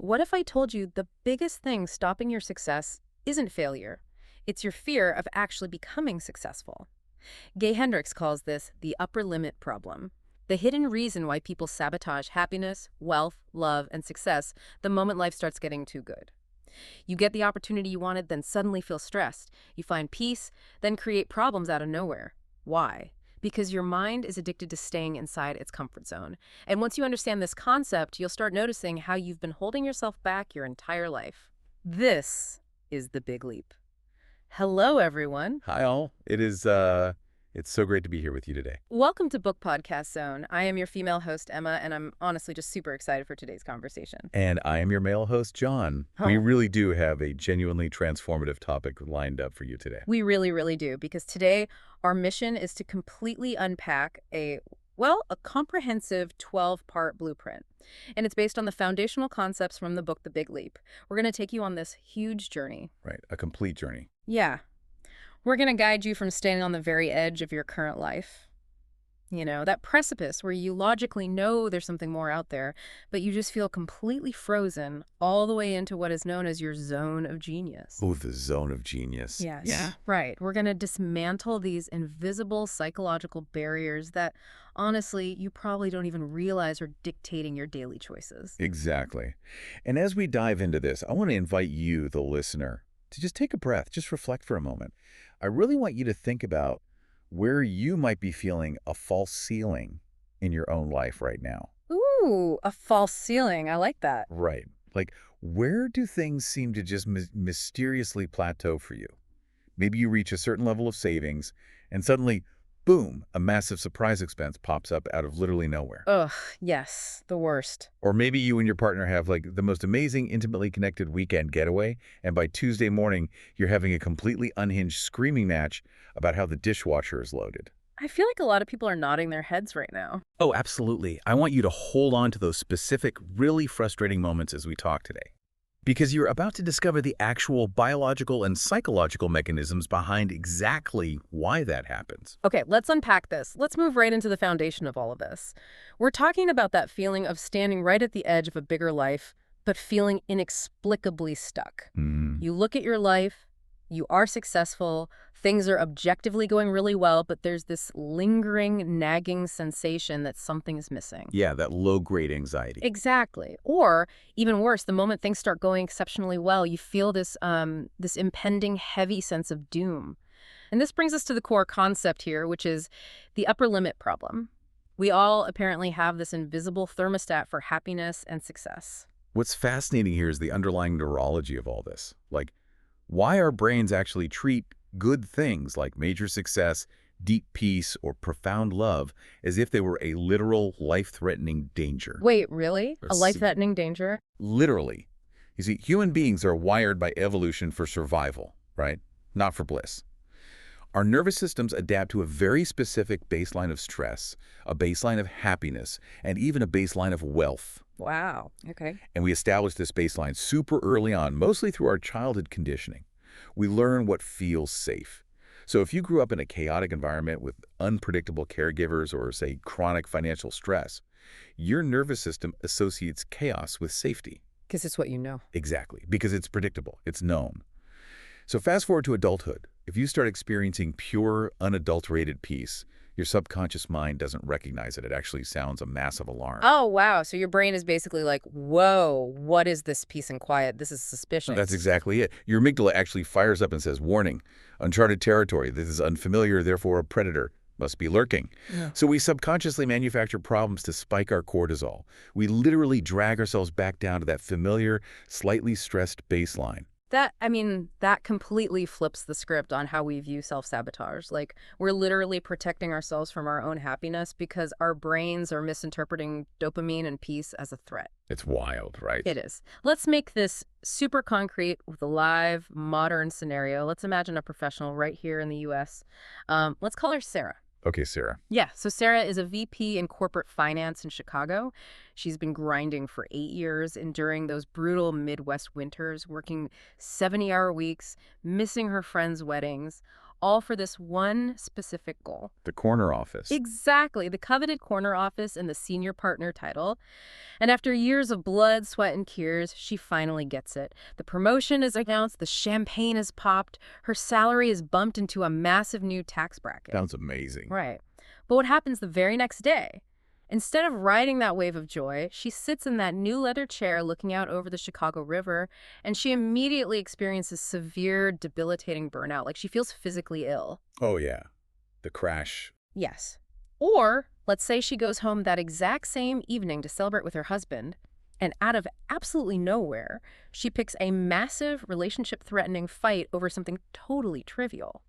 What if I told you the biggest thing stopping your success isn't failure? It's your fear of actually becoming successful. Gay Hendricks calls this the upper limit problem. The hidden reason why people sabotage happiness, wealth, love, and success the moment life starts getting too good. You get the opportunity you wanted, then suddenly feel stressed. You find peace, then create problems out of nowhere. Why? Because your mind is addicted to staying inside its comfort zone. And once you understand this concept, you'll start noticing how you've been holding yourself back your entire life. This is the big leap. Hello, everyone. Hi all. It's so great to be here with you today. Welcome to Book Podcast Zone. I am your female host, Emma, and I'm honestly just super excited for today's conversation. And I am your male host, John. We really do have a genuinely transformative topic lined up for you today. We really, really do, because today our mission is to completely unpack a comprehensive 12-part blueprint. And it's based on the foundational concepts from the book, The Big Leap. We're going to take you on this huge journey. Right, a complete journey. Yeah. We're going to guide you from standing on the very edge of your current life. You know, that precipice where you logically know there's something more out there, but you just feel completely frozen all the way into what is known as your zone of genius. Oh, the zone of genius. Yes. Yeah. Right. We're going to dismantle these invisible psychological barriers that, honestly, you probably don't even realize are dictating your daily choices. Exactly. And as we dive into this, I want to invite you, the listener, to just take a breath, just reflect for a moment. I really want you to think about where you might be feeling a false ceiling in your own life right now. Ooh, a false ceiling. I like that. Right. Like, where do things seem to just mysteriously plateau for you? Maybe you reach a certain level of savings, and suddenly, boom, a massive surprise expense pops up out of literally nowhere. Ugh, yes, the worst. Or maybe you and your partner have like the most amazing, intimately connected weekend getaway, and by Tuesday morning, you're having a completely unhinged screaming match about how the dishwasher is loaded. I feel like a lot of people are nodding their heads right now. Oh, absolutely. I want you to hold on to those specific, really frustrating moments as we talk today. Because you're about to discover the actual biological and psychological mechanisms behind exactly why that happens. Okay, let's unpack this. Let's move right into the foundation of all of this. We're talking about that feeling of standing right at the edge of a bigger life, but feeling inexplicably stuck. You look at your life, you are successful, things are objectively going really well, but there's this lingering, nagging sensation that something is missing. Yeah, that low-grade anxiety. Exactly. Or even worse, the moment things start going exceptionally well, you feel this impending heavy sense of doom. And this brings us to the core concept here, which is the upper limit problem. We all apparently have this invisible thermostat for happiness and success. What's fascinating here is the underlying neurology of all this. Like, why our brains actually treat good things like major success, deep peace, or profound love as if they were a literal, life-threatening danger. Wait, really? A life-threatening danger? Literally. You see, human beings are wired by evolution for survival, right? Not for bliss. Our nervous systems adapt to a very specific baseline of stress, a baseline of happiness, and even a baseline of wealth. Wow. Okay. And we establish this baseline super early on, mostly through our childhood conditioning. We learn what feels safe. So if you grew up in a chaotic environment with unpredictable caregivers or, say, chronic financial stress, your nervous system associates chaos with safety. Because it's what you know. Exactly, because it's predictable, it's known. So fast forward to adulthood. If you start experiencing pure, unadulterated peace, your subconscious mind doesn't recognize it. It actually sounds a massive alarm. Oh, wow. So your brain is basically like, whoa, what is this peace and quiet? This is suspicious. That's exactly it. Your amygdala actually fires up and says, warning, uncharted territory. This is unfamiliar, therefore a predator must be lurking. Yeah. So we subconsciously manufacture problems to spike our cortisol. We literally drag ourselves back down to that familiar, slightly stressed baseline. That completely flips the script on how we view self-sabotage. Like, we're literally protecting ourselves from our own happiness because our brains are misinterpreting dopamine and peace as a threat. It's wild, right? It is. Let's make this super concrete with a live, modern scenario. Let's imagine a professional right here in the U.S. Let's call her Sarah. Okay, Sarah. Yeah, so Sarah is a VP in corporate finance in Chicago. She's been grinding for 8 years, enduring those brutal Midwest winters, working 70-hour weeks, missing her friends' weddings, all for this one specific goal. The corner office. Exactly, the coveted corner office and the senior partner title. And after years of blood, sweat, and tears, she finally gets it. The promotion is announced, the champagne is popped, her salary is bumped into a massive new tax bracket. Sounds amazing. Right. But what happens the very next day? Instead of riding that wave of joy, she sits in that new leather chair looking out over the Chicago River, and she immediately experiences severe, debilitating burnout. Like she feels physically ill. Oh, yeah. The crash. Yes. Or, let's say she goes home that exact same evening to celebrate with her husband, and out of absolutely nowhere, she picks a massive, relationship-threatening fight over something totally trivial.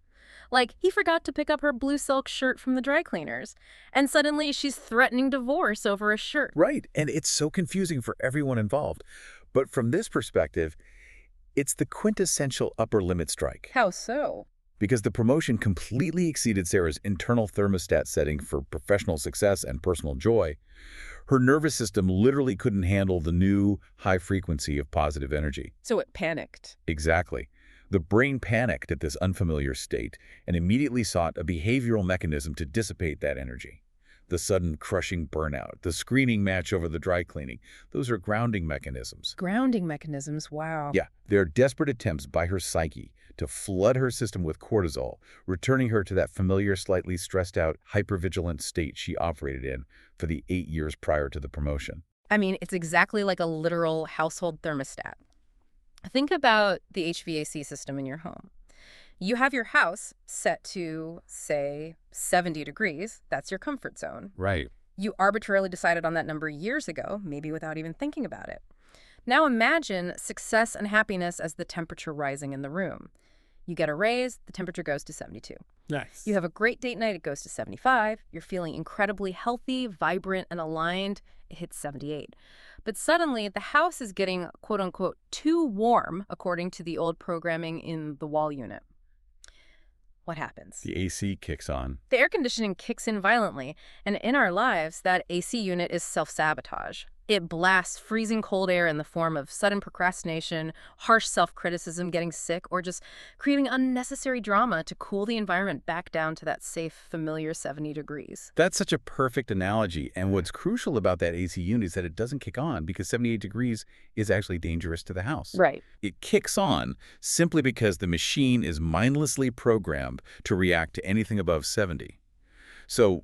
Like, he forgot to pick up her blue silk shirt from the dry cleaners, and suddenly she's threatening divorce over a shirt. Right, and it's so confusing for everyone involved. But from this perspective, it's the quintessential upper limit strike. How so? Because the promotion completely exceeded Sarah's internal thermostat setting for professional success and personal joy. Her nervous system literally couldn't handle the new high frequency of positive energy. So it panicked. Exactly. The brain panicked at this unfamiliar state and immediately sought a behavioral mechanism to dissipate that energy. The sudden crushing burnout, the screening match over the dry cleaning, those are grounding mechanisms. Grounding mechanisms, wow. Yeah, they're desperate attempts by her psyche to flood her system with cortisol, returning her to that familiar, slightly stressed out, hypervigilant state she operated in for the 8 years prior to the promotion. I mean, it's exactly like a literal household thermostat. Think about the HVAC system in your home. You have your house set to, say, 70 degrees. That's your comfort zone. Right. You arbitrarily decided on that number years ago, maybe without even thinking about it. Now imagine success and happiness as the temperature rising in the room. You get a raise, the temperature goes to 72. Nice. You have a great date night, it goes to 75. You're feeling incredibly healthy, vibrant, and aligned. It hits 78. But suddenly, the house is getting, quote-unquote, too warm, according to the old programming in the wall unit. What happens? The AC kicks on. The air conditioning kicks in violently, and in our lives, that AC unit is self-sabotage. It blasts freezing cold air in the form of sudden procrastination, harsh self-criticism, getting sick, or just creating unnecessary drama to cool the environment back down to that safe, familiar 70 degrees. That's such a perfect analogy, and what's crucial about that AC unit is that it doesn't kick on because 78 degrees is actually dangerous to the house. Right. It kicks on simply because the machine is mindlessly programmed to react to anything above 70. So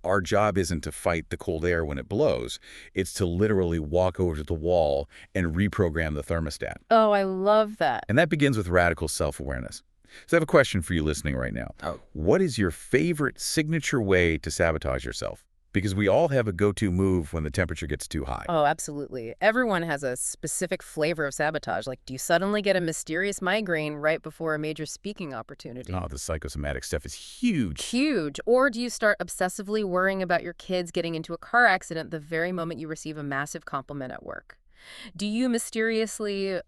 our job isn't to fight the cold air when it blows. It's to literally walk over to the wall and reprogram the thermostat. Oh, I love that. And that begins with radical self-awareness. So I have a question for you listening right now. Oh. What is your favorite signature way to sabotage yourself? Because we all have a go-to move when the temperature gets too high. Oh, absolutely. Everyone has a specific flavor of sabotage. Like, do you suddenly get a mysterious migraine right before a major speaking opportunity? Oh, the psychosomatic stuff is huge. Huge. Or do you start obsessively worrying about your kids getting into a car accident the very moment you receive a massive compliment at work? Do you mysteriously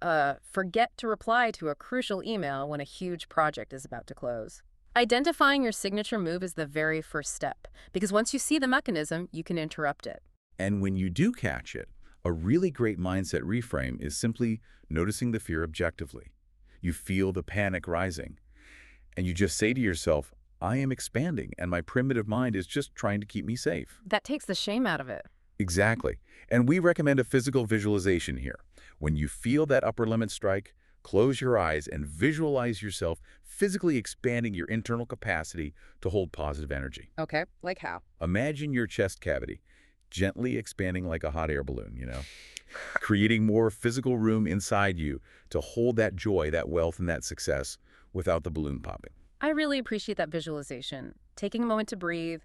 forget to reply to a crucial email when a huge project is about to close? Identifying your signature move is the very first step, because once you see the mechanism, you can interrupt it. And when you do catch it, a really great mindset reframe is simply noticing the fear objectively. You feel the panic rising, and you just say to yourself, I am expanding, and my primitive mind is just trying to keep me safe. That takes the shame out of it. Exactly. And we recommend a physical visualization here. When you feel that upper limit strike, close your eyes and visualize yourself physically expanding your internal capacity to hold positive energy. Okay, like how? Imagine your chest cavity gently expanding like a hot air balloon, creating more physical room inside you to hold that joy, that wealth, and that success without the balloon popping. I really appreciate that visualization. Taking a moment to breathe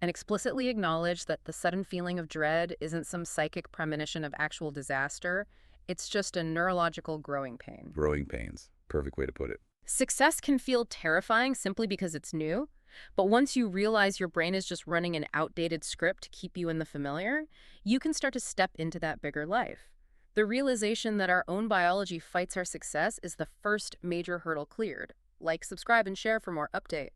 and explicitly acknowledge that the sudden feeling of dread isn't some psychic premonition of actual disaster. It's just a neurological growing pain. Growing pains. Perfect way to put it. Success can feel terrifying simply because it's new, but once you realize your brain is just running an outdated script to keep you in the familiar, you can start to step into that bigger life. The realization that our own biology fights our success is the first major hurdle cleared. Like, subscribe, and share for more update.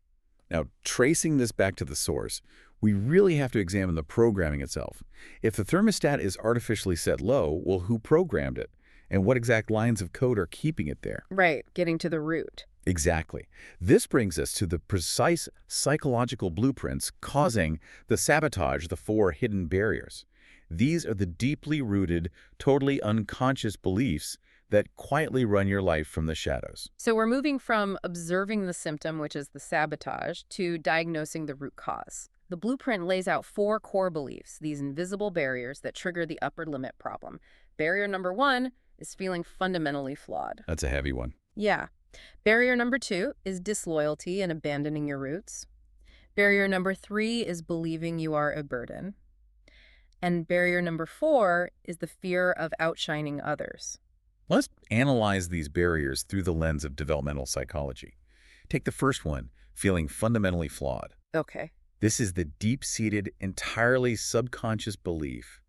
Now, tracing this back to the source, we really have to examine the programming itself. If the thermostat is artificially set low, well, who programmed it? and what exact lines of code are keeping it there. Right, getting to the root. Exactly. This brings us to the precise psychological blueprints causing the sabotage, the four hidden barriers. These are the deeply rooted, totally unconscious beliefs that quietly run your life from the shadows. So we're moving from observing the symptom, which is the sabotage, to diagnosing the root cause. The blueprint lays out four core beliefs, these invisible barriers that trigger the upper limit problem. Barrier number one is feeling fundamentally flawed. That's a heavy one. Yeah. Barrier number two is disloyalty and abandoning your roots. Barrier number three is believing you are a burden. And barrier number four is the fear of outshining others. Let's analyze these barriers through the lens of developmental psychology. Take the first one, feeling fundamentally flawed. Okay. This is the deep-seated, entirely subconscious belief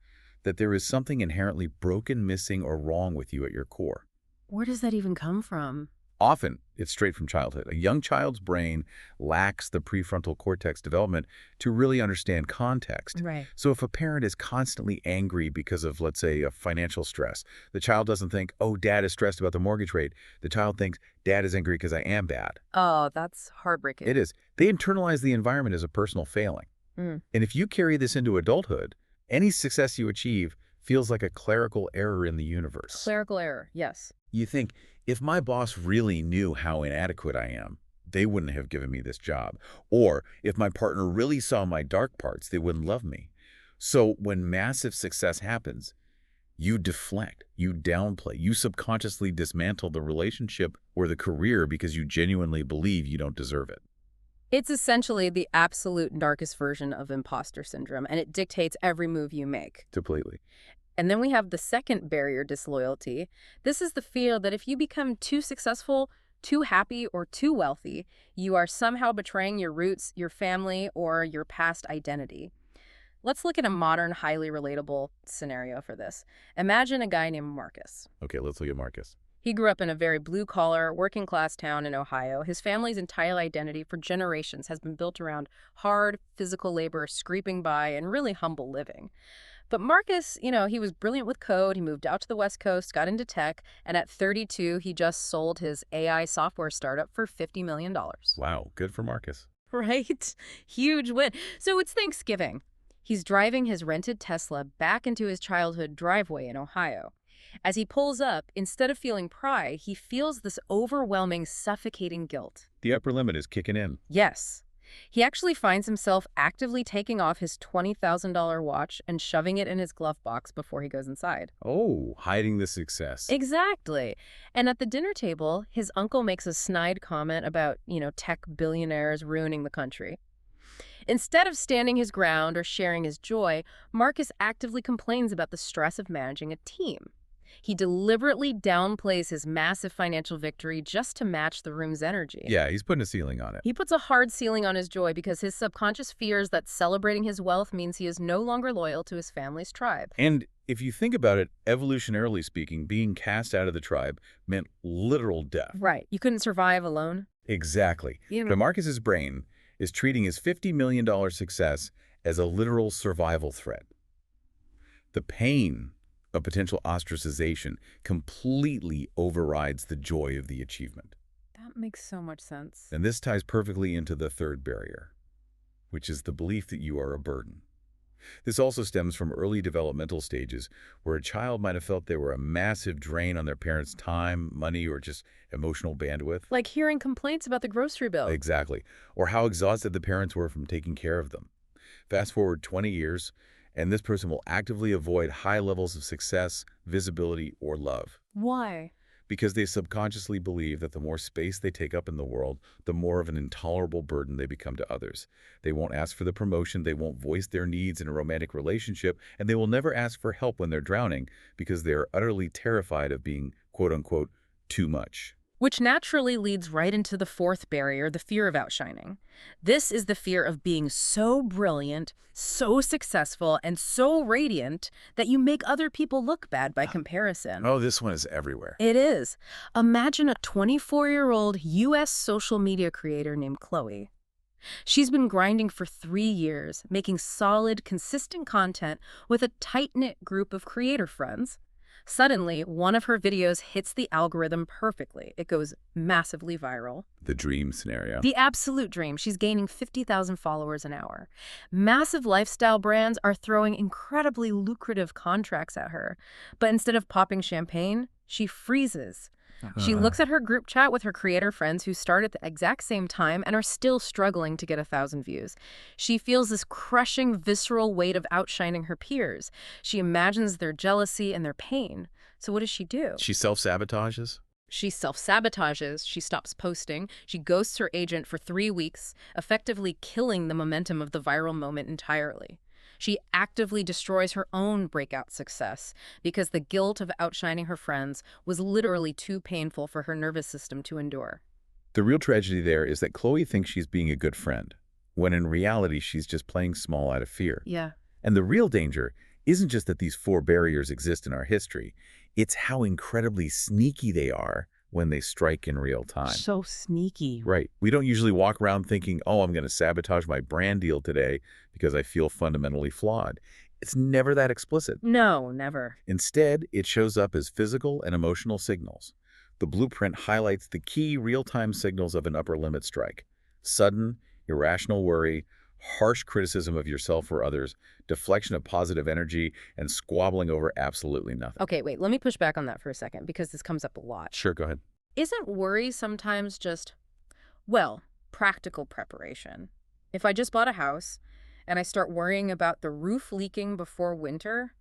that there is something inherently broken, missing, or wrong with you at your core. Where does that even come from? Often, it's straight from childhood. A young child's brain lacks the prefrontal cortex development to really understand context. Right. So if a parent is constantly angry because of, let's say, a financial stress, the child doesn't think, oh, dad is stressed about the mortgage rate. The child thinks, dad is angry because I am bad. Oh, that's heartbreaking. It is. They internalize the environment as a personal failing. Mm. And if you carry this into adulthood, any success you achieve feels like a clerical error in the universe. Clerical error, yes. You think, if my boss really knew how inadequate I am, they wouldn't have given me this job. Or if my partner really saw my dark parts, they wouldn't love me. So when massive success happens, you deflect, you downplay, you subconsciously dismantle the relationship or the career because you genuinely believe you don't deserve it. It's essentially the absolute darkest version of imposter syndrome, and it dictates every move you make. Completely. And then we have the second barrier, disloyalty. This is the fear that if you become too successful, too happy, or too wealthy, you are somehow betraying your roots, your family, or your past identity. Let's look at a modern, highly relatable scenario for this. Imagine a guy named Marcus. Okay, let's look at Marcus. He grew up in a very blue-collar, working-class town in Ohio. His family's entire identity for generations has been built around hard, physical labor, scraping by, and really humble living. But Marcus, he was brilliant with code. He moved out to the West Coast, got into tech, and at 32, he just sold his AI software startup for $50 million. Wow, good for Marcus. Right? Huge win. So it's Thanksgiving. He's driving his rented Tesla back into his childhood driveway in Ohio. As he pulls up, instead of feeling pride, he feels this overwhelming, suffocating guilt. The upper limit is kicking in. Yes. He actually finds himself actively taking off his $20,000 watch and shoving it in his glove box before he goes inside. Oh, hiding the success. Exactly. And at the dinner table, his uncle makes a snide comment about, tech billionaires ruining the country. Instead of standing his ground or sharing his joy, Marcus actively complains about the stress of managing a team. He deliberately downplays his massive financial victory just to match the room's energy. Yeah, he's putting a ceiling on it. He puts a hard ceiling on his joy because his subconscious fears that celebrating his wealth means he is no longer loyal to his family's tribe. And if you think about it, evolutionarily speaking, being cast out of the tribe meant literal death. Right. You couldn't survive alone. Exactly. But Marcus's brain is treating his $50 million success as a literal survival threat. The pain of potential ostracization completely overrides the joy of the achievement. That makes so much sense. And this ties perfectly into the third barrier, which is the belief that you are a burden. This also stems from early developmental stages where a child might have felt they were a massive drain on their parents' time, money, or just emotional bandwidth. Like hearing complaints about the grocery bill. Exactly. Or how exhausted the parents were from taking care of them. Fast forward 20 years, and this person will actively avoid high levels of success, visibility, or love. Why? Because they subconsciously believe that the more space they take up in the world, the more of an intolerable burden they become to others. They won't ask for the promotion, they won't voice their needs in a romantic relationship, and they will never ask for help when they're drowning because they are utterly terrified of being, quote-unquote, too much. Which naturally leads right into the fourth barrier, the fear of outshining. This is the fear of being so brilliant, so successful, and so radiant that you make other people look bad by comparison. Oh, this one is everywhere. It is. Imagine a 24-year-old U.S. social media creator named Chloe. She's been grinding for 3 years, making solid, consistent content with a tight-knit group of creator friends. Suddenly, one of her videos hits the algorithm perfectly. It goes massively viral. The dream scenario. The absolute dream. She's gaining 50,000 followers an hour. Massive lifestyle brands are throwing incredibly lucrative contracts at her. But instead of popping champagne, she freezes. She looks at her group chat with her creator friends who start at the exact same time and are still struggling to get 1,000 views. She feels this crushing, visceral weight of outshining her peers. She imagines their jealousy and their pain. So what does she do? She self-sabotages? She self-sabotages, she stops posting, she ghosts her agent for 3 weeks, effectively killing the momentum of the viral moment entirely. She actively destroys her own breakout success because the guilt of outshining her friends was literally too painful for her nervous system to endure. The real tragedy there is that Chloe thinks she's being a good friend, when in reality she's just playing small out of fear. Yeah. And the real danger isn't just that these 4 barriers exist in our history, it's how incredibly sneaky they are when they strike in real time. So sneaky. Right. We don't usually walk around thinking, oh, I'm going to sabotage my brand deal today because I feel fundamentally flawed. It's never that explicit. No, never. Instead, it shows up as physical and emotional signals. The blueprint highlights the key real-time signals of an upper limit strike: sudden, irrational worry, harsh criticism of yourself or others, deflection of positive energy, and squabbling over absolutely nothing. Okay, wait, let me push back on that for a second because this comes up a lot. Sure, go ahead. Isn't worry sometimes just, well, practical preparation? If I just bought a house and I start worrying about the roof leaking before winter,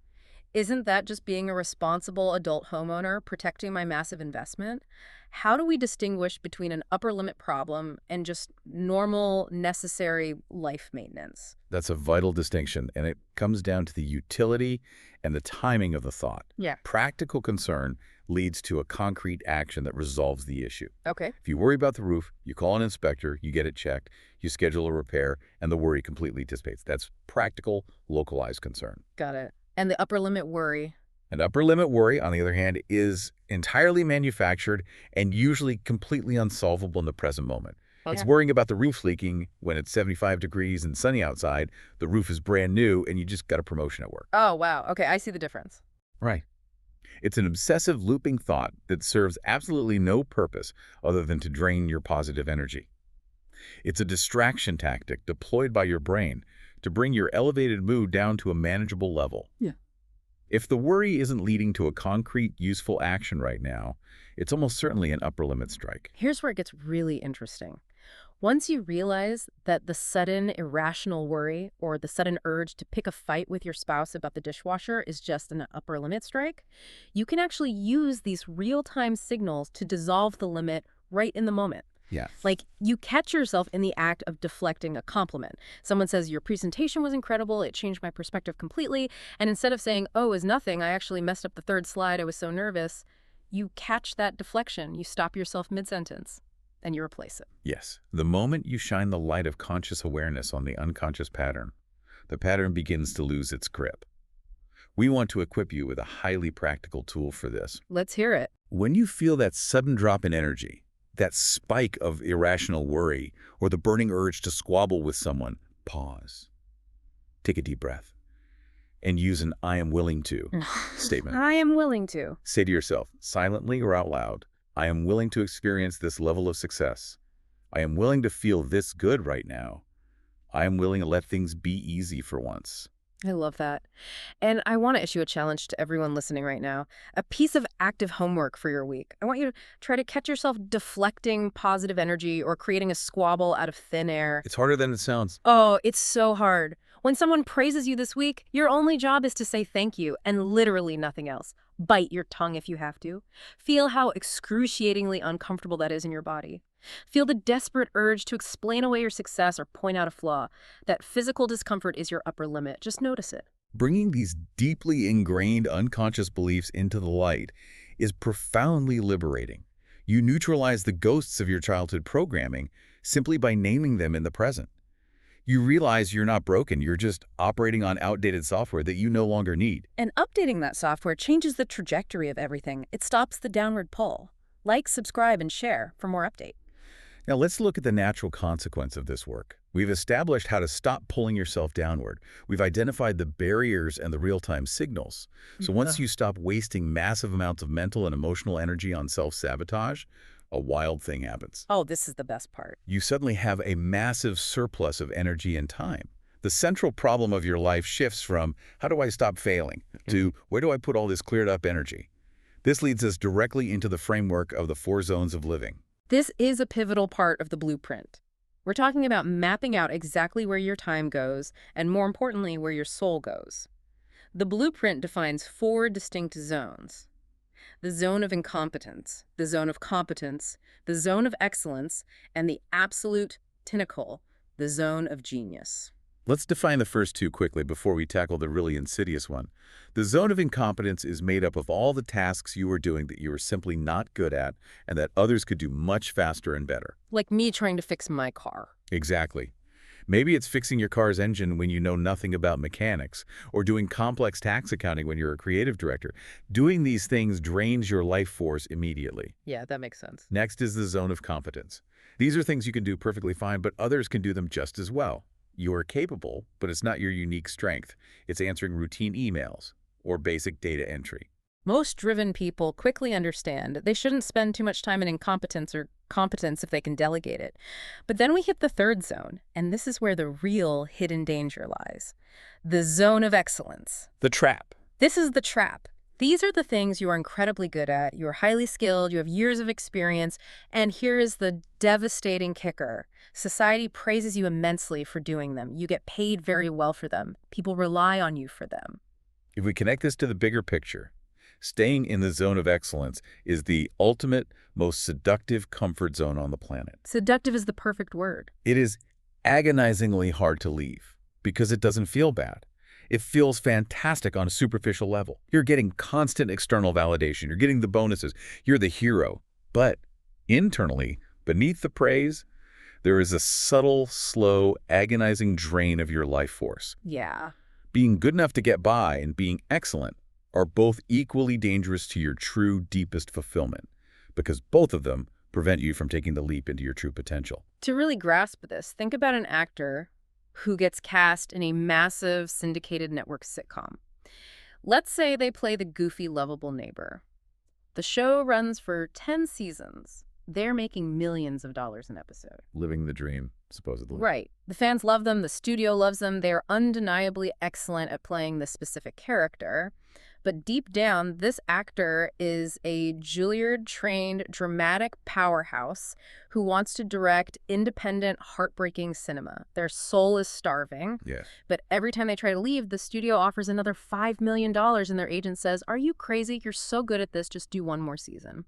isn't that just being a responsible adult homeowner protecting my massive investment? How do we distinguish between an upper limit problem and just normal, necessary life maintenance? That's a vital distinction, and it comes down to the utility and the timing of the thought. Yeah. Practical concern leads to a concrete action that resolves the issue. Okay. If you worry about the roof, you call an inspector, you get it checked, you schedule a repair, and the worry completely dissipates. That's practical, localized concern. Got it. And the upper limit worry. An upper limit worry, on the other hand, is entirely manufactured and usually completely unsolvable in the present moment. It's worrying about the roof leaking when it's 75 degrees and sunny outside, the roof is brand new, and you just got a promotion at work. Oh, wow. Okay, I see the difference. Right. It's an obsessive looping thought that serves absolutely no purpose other than to drain your positive energy. It's a distraction tactic deployed by your brain to bring your elevated mood down to a manageable level. Yeah. If the worry isn't leading to a concrete, useful action right now, it's almost certainly an upper limit strike. Here's where it gets really interesting. Once you realize that the sudden irrational worry or the sudden urge to pick a fight with your spouse about the dishwasher is just an upper limit strike, you can actually use these real-time signals to dissolve the limit right in the moment. Yeah. Like, you catch yourself in the act of deflecting a compliment. Someone says, your presentation was incredible, it changed my perspective completely, and instead of saying, oh, it was nothing, I actually messed up the 3rd slide, I was so nervous, you catch that deflection, you stop yourself mid-sentence, and you replace it. Yes. The moment you shine the light of conscious awareness on the unconscious pattern, the pattern begins to lose its grip. We want to equip you with a highly practical tool for this. Let's hear it. When you feel that sudden drop in energy, that spike of irrational worry, or the burning urge to squabble with someone, pause. Take a deep breath and use an I am willing to statement. I am willing to. Say to yourself, silently or out loud, I am willing to experience this level of success. I am willing to feel this good right now. I am willing to let things be easy for once. I love that. And I want to issue a challenge to everyone listening right now. A piece of active homework for your week. I want you to try to catch yourself deflecting positive energy or creating a squabble out of thin air. It's harder than it sounds. Oh, it's so hard. When someone praises you this week, your only job is to say thank you and literally nothing else. Bite your tongue if you have to. Feel how excruciatingly uncomfortable that is in your body. Feel the desperate urge to explain away your success or point out a flaw. That physical discomfort is your upper limit. Just notice it. Bringing these deeply ingrained unconscious beliefs into the light is profoundly liberating. You neutralize the ghosts of your childhood programming simply by naming them in the present. You realize you're not broken, you're just operating on outdated software that you no longer need. And updating that software changes the trajectory of everything. It stops the downward pull. Like, subscribe, and share for more updates. Now let's look at the natural consequence of this work. We've established how to stop pulling yourself downward. We've identified the barriers and the real-time signals. So once Uh, you stop wasting massive amounts of mental and emotional energy on self-sabotage, a wild thing happens. Oh, this is the best part. You suddenly have a massive surplus of energy and time. The central problem of your life shifts from, how do I stop failing, to where do I put all this cleared up energy? This leads us directly into the framework of the 4 zones of living. This is a pivotal part of the blueprint. We're talking about mapping out exactly where your time goes, and more importantly, where your soul goes. The blueprint defines 4 distinct zones: the zone of incompetence, the zone of competence, the zone of excellence, and the absolute pinnacle, the zone of genius. Let's define the first 2 quickly before we tackle the really insidious one. The zone of incompetence is made up of all the tasks you are doing that you are simply not good at and that others could do much faster and better. Like me trying to fix my car. Exactly. Maybe it's fixing your car's engine when you know nothing about mechanics, or doing complex tax accounting when you're a creative director. Doing these things drains your life force immediately. Yeah, that makes sense. Next is the zone of competence. These are things you can do perfectly fine, but others can do them just as well. You are capable, but it's not your unique strength. It's answering routine emails or basic data entry. Most driven people quickly understand they shouldn't spend too much time in incompetence or competence if they can delegate it. But then we hit the 3rd zone, and this is where the real hidden danger lies: the zone of excellence. The trap. This is the trap. These are the things you are incredibly good at. You are highly skilled, you have years of experience, and here is the devastating kicker. Society praises you immensely for doing them. You get paid very well for them. People rely on you for them. If we connect this to the bigger picture, staying in the zone of excellence is the ultimate, most seductive comfort zone on the planet. Seductive is the perfect word. It is agonizingly hard to leave because it doesn't feel bad. It feels fantastic on a superficial level. You're getting constant external validation. You're getting the bonuses. You're the hero. But internally, beneath the praise, there is a subtle, slow, agonizing drain of your life force. Yeah. Being good enough to get by and being excellent are both equally dangerous to your true, deepest fulfillment, because both of them prevent you from taking the leap into your true potential. To really grasp this, think about an actor who gets cast in a massive syndicated network sitcom. Let's say they play the goofy, lovable neighbor. The show runs for 10 seasons. They're making millions of dollars an episode. Living the dream, supposedly. Right. The fans love them. The studio loves them. They're undeniably excellent at playing this specific character. But deep down, this actor is a Juilliard-trained dramatic powerhouse who wants to direct independent, heartbreaking cinema. Their soul is starving. Yes. But every time they try to leave, the studio offers another $5 million, and their agent says, "Are you crazy? You're so good at this. Just do one more season."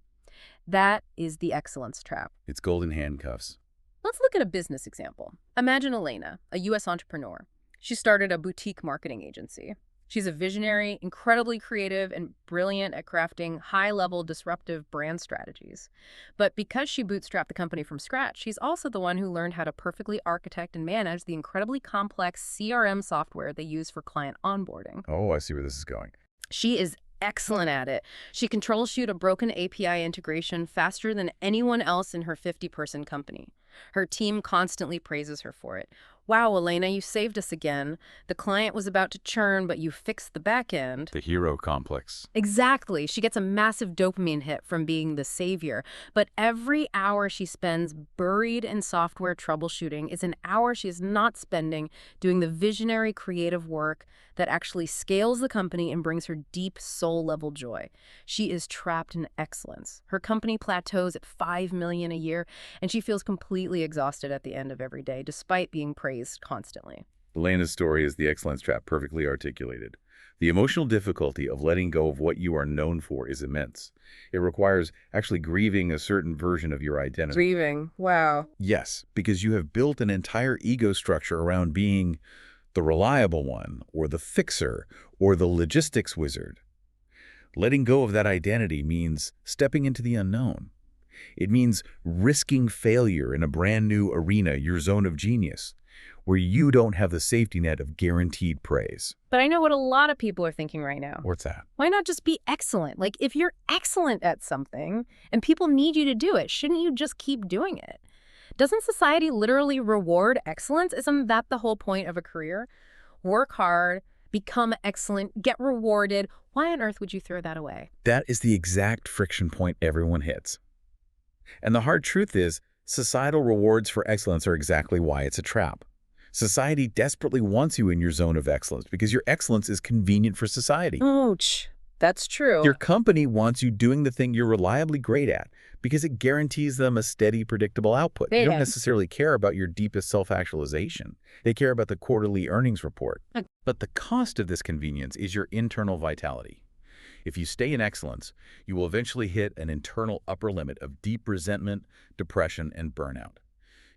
That is the excellence trap. It's golden handcuffs. Let's look at a business example. Imagine Elena, a U.S. entrepreneur. She started a boutique marketing agency. She's a visionary, incredibly creative, and brilliant at crafting high-level disruptive brand strategies. But because she bootstrapped the company from scratch, she's also the one who learned how to perfectly architect and manage the incredibly complex CRM software they use for client onboarding. Oh, I see where this is going. She is excellent at it. She can troubleshoot a broken API integration faster than anyone else in her 50-person company. Her team constantly praises her for it. "Wow, Elena, you saved us again. The client was about to churn, but you fixed the back end." The hero complex. Exactly. She gets a massive dopamine hit from being the savior. But every hour she spends buried in software troubleshooting is an hour she is not spending doing the visionary creative work that actually scales the company and brings her deep soul-level joy. She is trapped in excellence. Her company plateaus at $5 million a year, and she feels completely exhausted at the end of every day, despite being praised constantly. Elena's story is the excellence trap perfectly articulated. The emotional difficulty of letting go of what you are known for is immense. It requires actually grieving a certain version of your identity. Grieving. Wow. Yes, because you have built an entire ego structure around being the reliable one, or the fixer, or the logistics wizard. Letting go of that identity means stepping into the unknown. It means risking failure in a brand new arena, your zone of genius, where you don't have the safety net of guaranteed praise. But I know what a lot of people are thinking right now. What's that? Why not just be excellent? Like, if you're excellent at something and people need you to do it, shouldn't you just keep doing it? Doesn't society literally reward excellence? Isn't that the whole point of a career? Work hard, become excellent, get rewarded. Why on earth would you throw that away? That is the exact friction point everyone hits. And the hard truth is, societal rewards for excellence are exactly why it's a trap. Society desperately wants you in your zone of excellence because your excellence is convenient for society. Ouch. That's true. Your company wants you doing the thing you're reliably great at because it guarantees them a steady, predictable output. They don't necessarily care about your deepest self-actualization. They care about the quarterly earnings report. But the cost of this convenience is your internal vitality. If you stay in excellence, you will eventually hit an internal upper limit of deep resentment, depression, and burnout.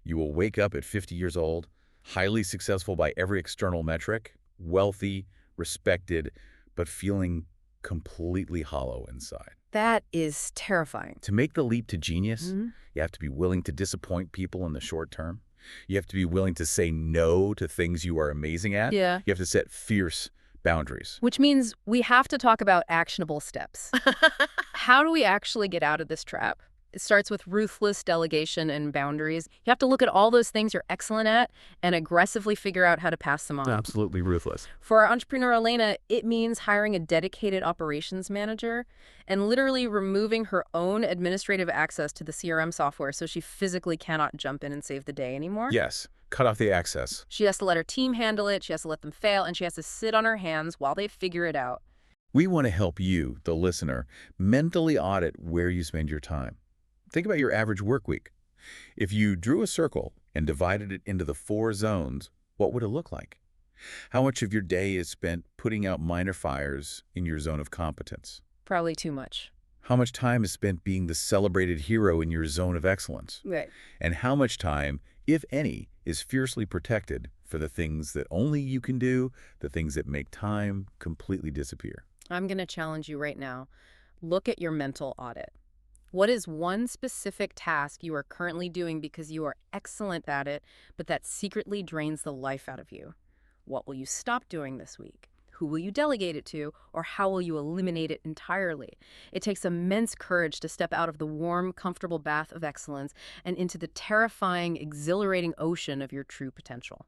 You will wake up at 50 years old, highly successful by every external metric, wealthy, respected, but feeling completely hollow inside. That is terrifying. To make the leap to genius, you have to be willing to disappoint people in the short term. You have to be willing to say no to things you are amazing at. Yeah. You have to set fierce boundaries. Which means we have to talk about actionable steps. How do we actually get out of this trap? It starts with ruthless delegation and boundaries. You have to look at all those things you're excellent at and aggressively figure out how to pass them on. Absolutely ruthless. For our entrepreneur Elena, it means hiring a dedicated operations manager and literally removing her own administrative access to the CRM software so she physically cannot jump in and save the day anymore. Yes, cut off the access. She has to let her team handle it, she has to let them fail, and she has to sit on her hands while they figure it out. We want to help you, the listener, mentally audit where you spend your time. Think about your average work week. If you drew a circle and divided it into the 4 zones, what would it look like? How much of your day is spent putting out minor fires in your zone of competence? Probably too much. How much time is spent being the celebrated hero in your zone of excellence? Right. And how much time, if any, is fiercely protected for the things that only you can do, the things that make time completely disappear? I'm going to challenge you right now. Look at your mental audit. What is one specific task you are currently doing because you are excellent at it, but that secretly drains the life out of you? What will you stop doing this week? Who will you delegate it to, or how will you eliminate it entirely? It takes immense courage to step out of the warm, comfortable bath of excellence and into the terrifying, exhilarating ocean of your true potential.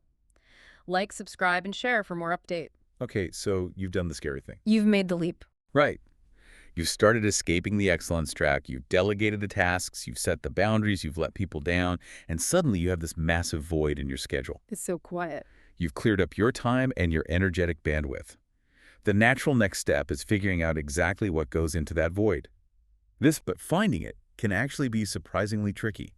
Like, subscribe, and share for more update. Okay, so you've done the scary thing. You've made the leap. Right. You've started escaping the excellence track, you've delegated the tasks, you've set the boundaries, you've let people down, and suddenly you have this massive void in your schedule. It's so quiet. You've cleared up your time and your energetic bandwidth. The natural next step is figuring out exactly what goes into that void. But finding it can actually be surprisingly tricky,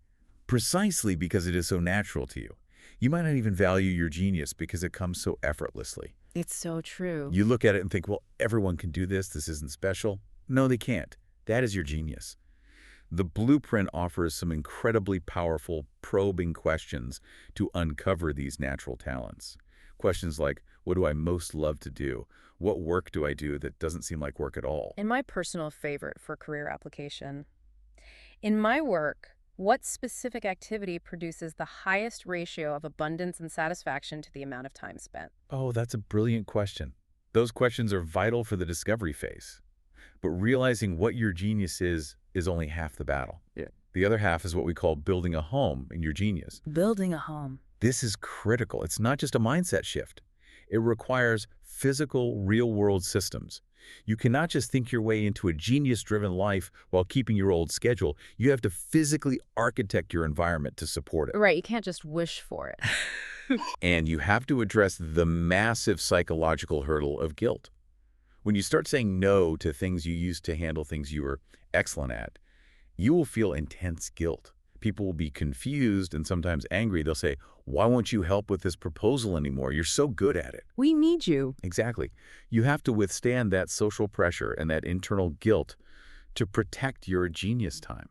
precisely because it is so natural to you. You might not even value your genius because it comes so effortlessly. It's so true. You look at it and think, well, everyone can do this. This isn't special. No, they can't. That is your genius. The blueprint offers some incredibly powerful, probing questions to uncover these natural talents. Questions like, what do I most love to do? What work do I do that doesn't seem like work at all? And my personal favorite for career application. In my work, what specific activity produces the highest ratio of abundance and satisfaction to the amount of time spent? Oh, that's a brilliant question. Those questions are vital for the discovery phase. But realizing what your genius is only half the battle. Yeah. The other half is what we call building a home in your genius. Building a home. This is critical. It's not just a mindset shift. It requires physical, real-world systems. You cannot just think your way into a genius-driven life while keeping your old schedule. You have to physically architect your environment to support it. Right, you can't just wish for it. And you have to address the massive psychological hurdle of guilt. When you start saying no to things you used to handle things you were excellent at, you will feel intense guilt. People will be confused and sometimes angry. They'll say, why won't you help with this proposal anymore? You're so good at it. We need you. Exactly. You have to withstand that social pressure and that internal guilt to protect your genius time.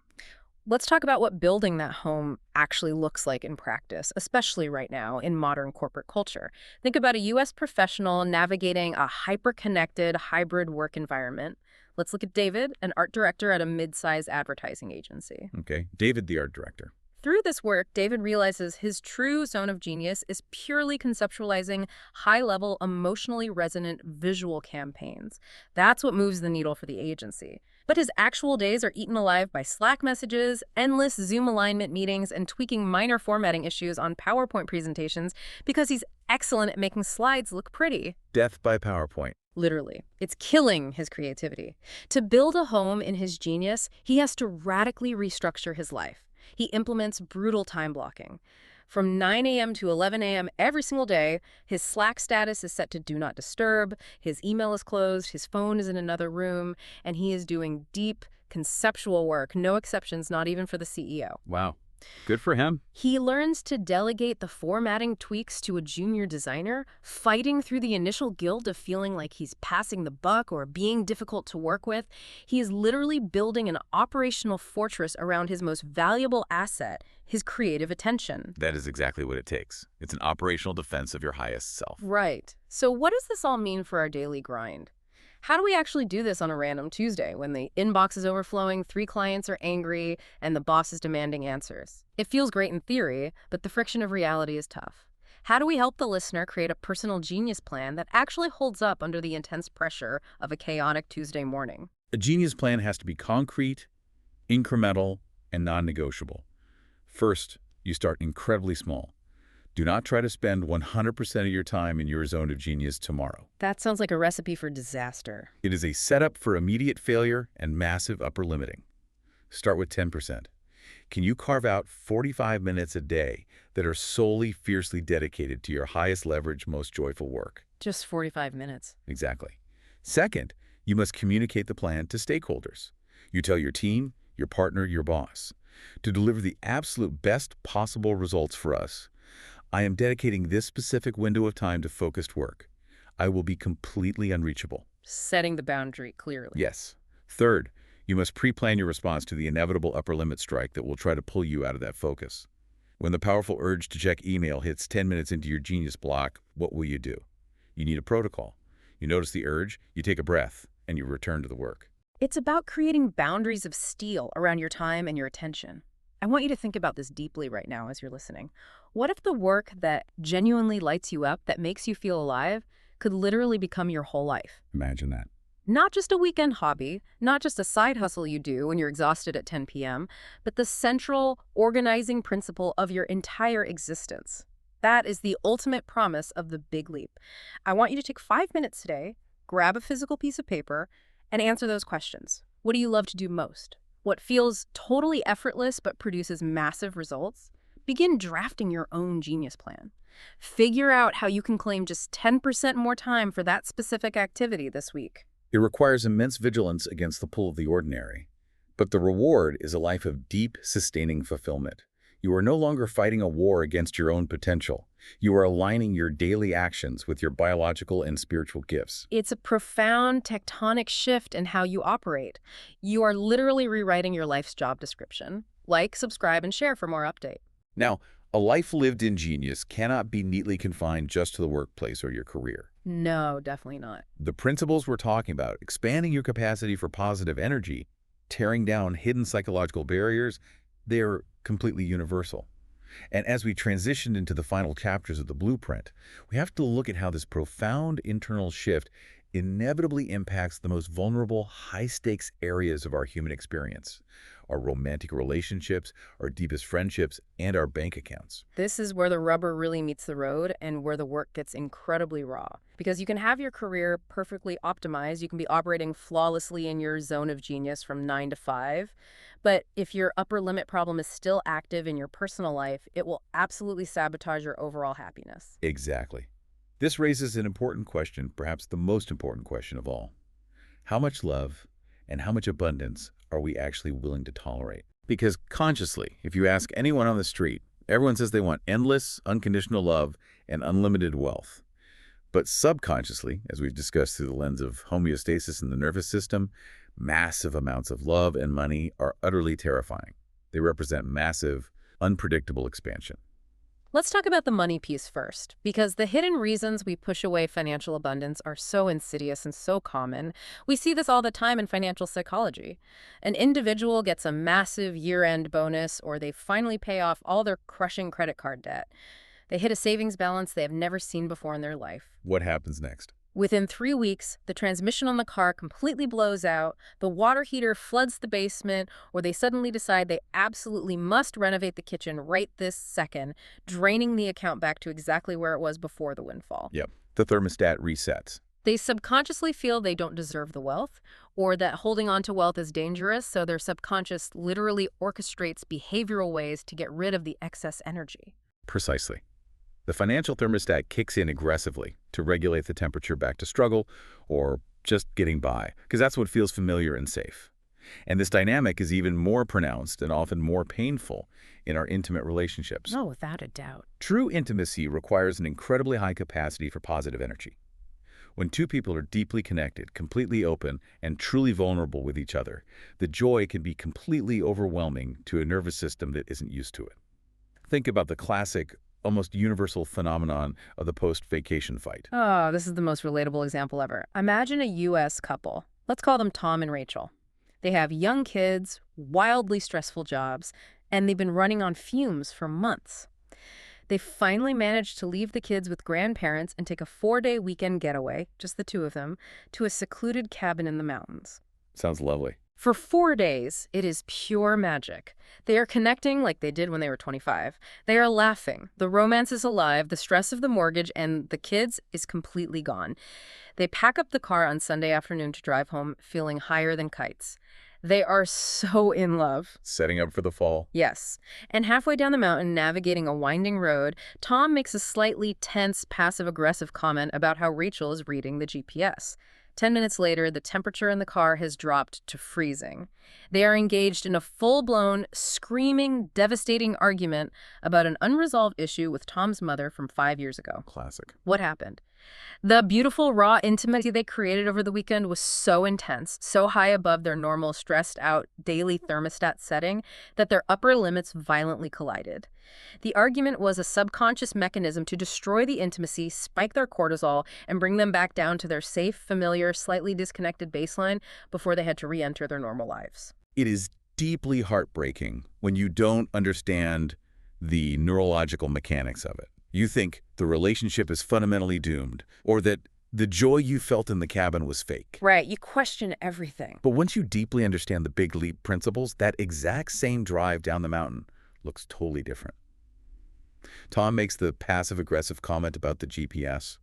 Let's talk about what building that home actually looks like in practice, especially right now in modern corporate culture. Think about a U.S. professional navigating a hyper-connected hybrid work environment. Let's look at David, an art director at a mid-size advertising agency. Okay, David, the art director. Through this work, David realizes his true zone of genius is purely conceptualizing high-level, emotionally resonant visual campaigns. That's what moves the needle for the agency. But his actual days are eaten alive by Slack messages, endless Zoom alignment meetings, and tweaking minor formatting issues on PowerPoint presentations because he's excellent at making slides look pretty. Death by PowerPoint. Literally. It's killing his creativity. To build a home in his genius, he has to radically restructure his life. He implements brutal time blocking. From 9 a.m. to 11 a.m. every single day, his Slack status is set to Do Not Disturb, his email is closed, his phone is in another room, and he is doing deep, conceptual work, no exceptions, not even for the CEO. Wow. Good for him. He learns to delegate the formatting tweaks to a junior designer, fighting through the initial guilt of feeling like he's passing the buck or being difficult to work with. He is literally building an operational fortress around his most valuable asset, his creative attention. That is exactly what it takes. It's an operational defense of your highest self. Right. So what does this all mean for our daily grind? How do we actually do this on a random Tuesday when the inbox is overflowing, 3 clients are angry, and the boss is demanding answers? It feels great in theory, but the friction of reality is tough. How do we help the listener create a personal genius plan that actually holds up under the intense pressure of a chaotic Tuesday morning? A genius plan has to be concrete, incremental, and non-negotiable. First, you start incredibly small. Do not try to spend 100% of your time in your zone of genius tomorrow. That sounds like a recipe for disaster. It is a setup for immediate failure and massive upper limiting. Start with 10%. Can you carve out 45 minutes a day that are solely fiercely dedicated to your highest leverage, most joyful work? Just 45 minutes. Exactly. Second, you must communicate the plan to stakeholders. You tell your team, your partner, your boss. To deliver the absolute best possible results for us, I am dedicating this specific window of time to focused work. I will be completely unreachable. Setting the boundary clearly. Yes. Third, you must pre-plan your response to the inevitable upper limit strike that will try to pull you out of that focus. When the powerful urge to check email hits 10 minutes into your genius block, what will you do? You need a protocol. You notice the urge, you take a breath, and you return to the work. It's about creating boundaries of steel around your time and your attention. I want you to think about this deeply right now as you're listening. What if the work that genuinely lights you up, that makes you feel alive, could literally become your whole life? Imagine that. Not just a weekend hobby, not just a side hustle you do when you're exhausted at 10 p.m., but the central organizing principle of your entire existence. That is the ultimate promise of the big leap. I want you to take 5 minutes today, grab a physical piece of paper, and answer those questions. What do you love to do most? What feels totally effortless but produces massive results? Begin drafting your own genius plan. Figure out how you can claim just 10% more time for that specific activity this week. It requires immense vigilance against the pull of the ordinary. But the reward is a life of deep, sustaining fulfillment. You are no longer fighting a war against your own potential. You are aligning your daily actions with your biological and spiritual gifts. It's a profound tectonic shift in how you operate. You are literally rewriting your life's job description. Like, subscribe, and share for more update. Now, a life lived in genius cannot be neatly confined just to the workplace or your career. No, definitely not. The principles we're talking about, expanding your capacity for positive energy, tearing down hidden psychological barriers, they're completely universal. And as we transition into the final chapters of the blueprint, we have to look at how this profound internal shift inevitably impacts the most vulnerable, high-stakes areas of our human experience: our romantic relationships, our deepest friendships, and our bank accounts. This is where the rubber really meets the road and where the work gets incredibly raw. Because you can have your career perfectly optimized, you can be operating flawlessly in your zone of genius from 9 to 5, but if your upper limit problem is still active in your personal life, it will absolutely sabotage your overall happiness. Exactly. This raises an important question, perhaps the most important question of all. How much love and how much abundance are we actually willing to tolerate? Because consciously, if you ask anyone on the street, everyone says they want endless, unconditional love and unlimited wealth. But subconsciously, as we've discussed through the lens of homeostasis in the nervous system, massive amounts of love and money are utterly terrifying. They represent massive, unpredictable expansion. Let's talk about the money piece first, because the hidden reasons we push away financial abundance are so insidious and so common. We see this all the time in financial psychology. An individual gets a massive year-end bonus, or they finally pay off all their crushing credit card debt. They hit a savings balance they have never seen before in their life. What happens next? Within 3 weeks, the transmission on the car completely blows out, the water heater floods the basement, or they suddenly decide they absolutely must renovate the kitchen right this second, draining the account back to exactly where it was before the windfall. Yep. The thermostat resets. They subconsciously feel they don't deserve the wealth, or that holding on to wealth is dangerous, so their subconscious literally orchestrates behavioral ways to get rid of the excess energy. Precisely. The financial thermostat kicks in aggressively to regulate the temperature back to struggle or just getting by, because that's what feels familiar and safe. And this dynamic is even more pronounced and often more painful in our intimate relationships. Oh, without a doubt. True intimacy requires an incredibly high capacity for positive energy. When two people are deeply connected, completely open, and truly vulnerable with each other, the joy can be completely overwhelming to a nervous system that isn't used to it. Think about the classic, almost universal phenomenon of the post-vacation fight. Oh, this is the most relatable example ever. Imagine a U.S. couple. Let's call them Tom and Rachel. They have young kids, wildly stressful jobs, and they've been running on fumes for months. They finally managed to leave the kids with grandparents and take a 4-day weekend getaway, just the two of them, to a secluded cabin in the mountains. Sounds lovely. For 4 days, it is pure magic. They are connecting like they did when they were 25. They are laughing. The romance is alive, the stress of the mortgage and the kids is completely gone. They pack up the car on Sunday afternoon to drive home, feeling higher than kites. They are so in love. Setting up for the fall. Yes. And halfway down the mountain, navigating a winding road, Tom makes a slightly tense, passive-aggressive comment about how Rachel is reading the GPS. 10 minutes later, the temperature in the car has dropped to freezing. They are engaged in a full-blown, screaming, devastating argument about an unresolved issue with Tom's mother from 5 years ago. Classic. What happened? The beautiful, raw intimacy they created over the weekend was so intense, so high above their normal, stressed-out, daily thermostat setting that their upper limits violently collided. The argument was a subconscious mechanism to destroy the intimacy, spike their cortisol, and bring them back down to their safe, familiar, slightly disconnected baseline before they had to re-enter their normal lives. It is deeply heartbreaking when you don't understand the neurological mechanics of it. You think the relationship is fundamentally doomed, or that the joy you felt in the cabin was fake. Right, you question everything. But once you deeply understand the big leap principles, that exact same drive down the mountain looks totally different. Tom makes the passive-aggressive comment about the GPS.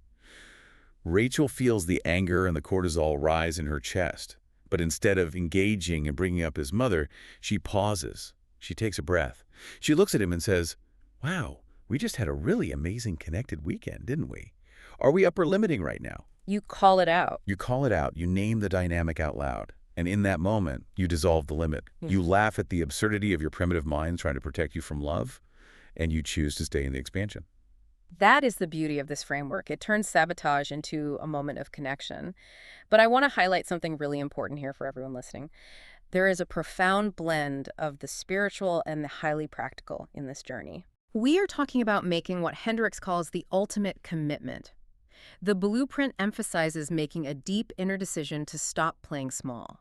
Rachel feels the anger and the cortisol rise in her chest, but instead of engaging and bringing up his mother, she pauses. She takes a breath. She looks at him and says, "Wow, we just had a really amazing connected weekend, didn't we? Are we upper limiting right now?" You call it out. You call it out. You name the dynamic out loud. And in that moment, you dissolve the limit. You laugh at the absurdity of your primitive mind trying to protect you from love, and you choose to stay in the expansion. That is the beauty of this framework. It turns sabotage into a moment of connection. But I want to highlight something really important here for everyone listening. There is a profound blend of the spiritual and the highly practical in this journey. We are talking about making what Hendricks calls the ultimate commitment. The blueprint emphasizes making a deep inner decision to stop playing small.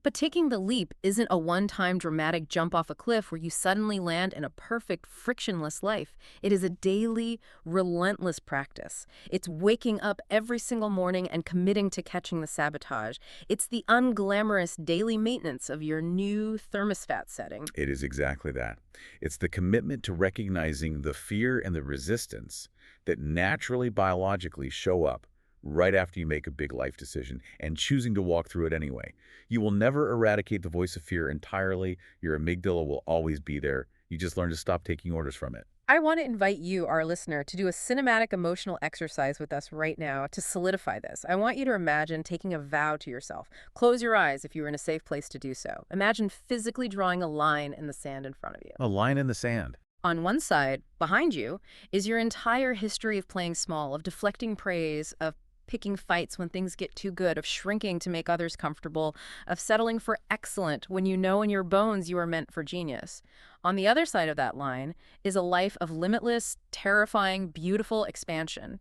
But taking the leap isn't a one-time dramatic jump off a cliff where you suddenly land in a perfect, frictionless life. It is a daily, relentless practice. It's waking up every single morning and committing to catching the sabotage. It's the unglamorous daily maintenance of your new thermostat setting. It is exactly that. It's the commitment to recognizing the fear and the resistance that naturally, biologically show up right after you make a big life decision and choosing to walk through it anyway. You will never eradicate the voice of fear entirely. Your amygdala will always be there. You just learn to stop taking orders from it. I want to invite you, our listener, to do a cinematic emotional exercise with us right now to solidify this. I want you to imagine taking a vow to yourself. Close your eyes if you're in a safe place to do so. Imagine physically drawing a line in the sand in front of you. A line in the sand. On one side, behind you, is your entire history of playing small, of deflecting praise, of picking fights when things get too good, of shrinking to make others comfortable, of settling for excellent when you know in your bones you are meant for genius. On the other side of that line is a life of limitless, terrifying, beautiful expansion.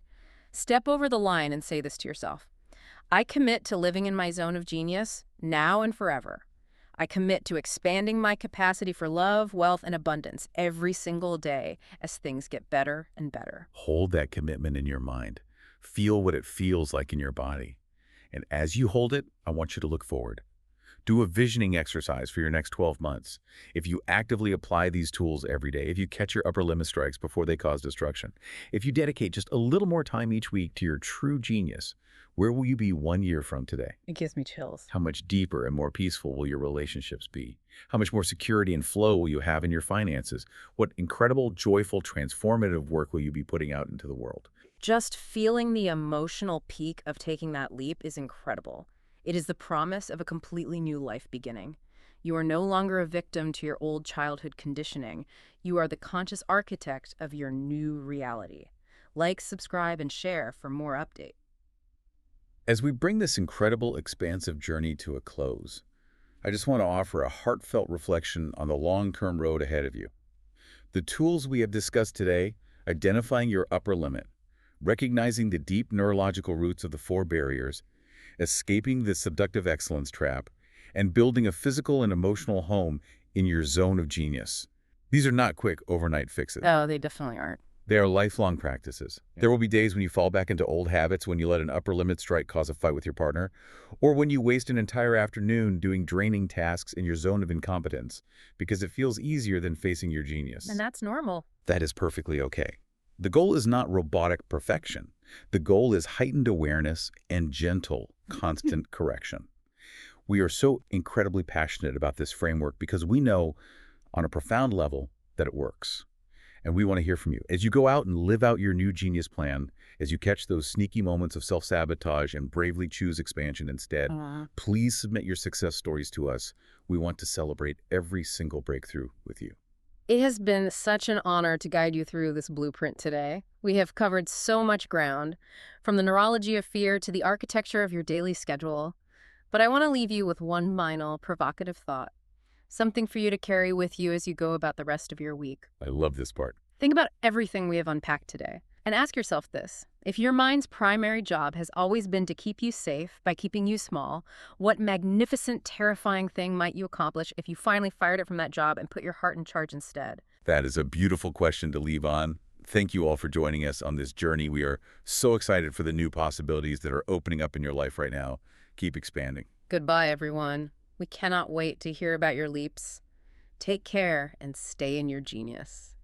Step over the line and say this to yourself: I commit to living in my zone of genius, now and forever. I commit to expanding my capacity for love, wealth, and abundance every single day as things get better and better. Hold that commitment in your mind. Feel what it feels like in your body. And as you hold it, I want you to look forward. Do a visioning exercise for your next 12 months. If you actively apply these tools every day, if you catch your upper limit strikes before they cause destruction, if you dedicate just a little more time each week to your true genius, where will you be 1 year from today? It gives me chills. How much deeper and more peaceful will your relationships be? How much more security and flow will you have in your finances? What incredible, joyful, transformative work will you be putting out into the world? Just feeling the emotional peak of taking that leap is incredible. It is the promise of a completely new life beginning. You are no longer a victim to your old childhood conditioning. You are the conscious architect of your new reality. Like, subscribe, and share for more updates. As we bring this incredible, expansive journey to a close, I just want to offer a heartfelt reflection on the long-term road ahead of you. The tools we have discussed today, identifying your upper limit, recognizing the deep neurological roots of the four barriers, escaping the seductive excellence trap, and building a physical and emotional home in your zone of genius. These are not quick overnight fixes. Oh, they definitely aren't. They are lifelong practices. There will be days when you fall back into old habits, when you let an upper limit strike cause a fight with your partner, or when you waste an entire afternoon doing draining tasks in your zone of incompetence because it feels easier than facing your genius. And that's normal. That is perfectly okay. The goal is not robotic perfection. The goal is heightened awareness and gentle, constant correction. We are so incredibly passionate about this framework because we know on a profound level that it works. And we want to hear from you. As you go out and live out your new genius plan, as you catch those sneaky moments of self-sabotage and bravely choose expansion instead, please submit your success stories to us. We want to celebrate every single breakthrough with you. It has been such an honor to guide you through this blueprint today. We have covered so much ground, from the neurology of fear to the architecture of your daily schedule. But I want to leave you with one final provocative thought, something for you to carry with you as you go about the rest of your week. I love this part. Think about everything we have unpacked today, and ask yourself this: if your mind's primary job has always been to keep you safe by keeping you small, what magnificent, terrifying thing might you accomplish if you finally fired it from that job and put your heart in charge instead? That is a beautiful question to leave on. Thank you all for joining us on this journey. We are so excited for the new possibilities that are opening up in your life right now. Keep expanding. Goodbye, everyone. We cannot wait to hear about your leaps. Take care and stay in your genius.